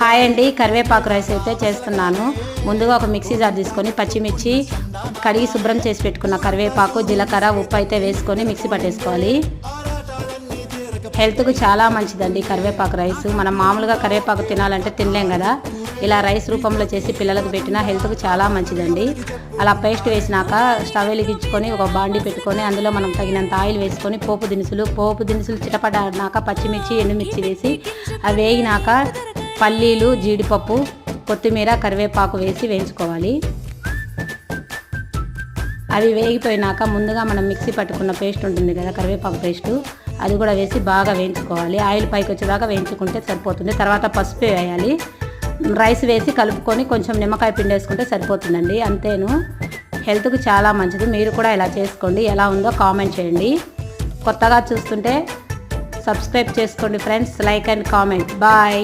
Hi అండి, కరివేపాకు rice అయితే చేస్తున్నాను. ముందుగా ఒక మిక్సీ జార్ తీసుకొని పచ్చిమిర్చి కడిగి శుభ్రం చేసి పెట్టుకున్న కరివేపాకు, జీలకర్ర, ఉప్పు అయితే వేసుకొని మిక్సీ పట్టేసుకోవాలి. హెల్త్కు చాలా మంచిదండి కరివేపాకు రైస్. మనం మామూలుగా కరివేపాకు తినాలంటే తినలేం కదా, ఇలా రైస్ రూపంలో చేసి పిల్లలకు పెట్టినా హెల్త్కు చాలా మంచిదండి. అలా పేస్ట్ వేసినాక స్టవ్ వెలిగించుకొని ఒక బాండి పెట్టుకొని అందులో మనం తగినంత ఆయిల్ వేసుకొని పోపు దినుసులు చిటపడాక పచ్చిమిర్చి, ఎండుమిర్చి వేసి అవి వేగినాక పల్లీలు, జీడిపప్పు, కొత్తిమీర, కరివేపాకు వేసి వేయించుకోవాలి. అవి వేగిపోయినాక ముందుగా మనం మిక్సీ పట్టుకున్న పేస్ట్ ఉంటుంది కదా, కరివేపాకు పేస్టు, అది కూడా వేసి బాగా వేయించుకోవాలి. ఆయిల్ పైకి వచ్చేదాకా వేయించుకుంటే సరిపోతుంది. తర్వాత పసుపు వేయాలి. రైస్ వేసి కలుపుకొని కొంచెం నిమ్మకాయ పిండి వేసుకుంటే సరిపోతుందండి. అంతేను, హెల్త్కు చాలా మంచిది. మీరు కూడా ఇలా చేసుకోండి. ఎలా ఉందో కామెంట్ చేయండి. కొత్తగా చూస్తుంటే సబ్స్క్రైబ్ చేసుకోండి friends. Like and comment. Bye.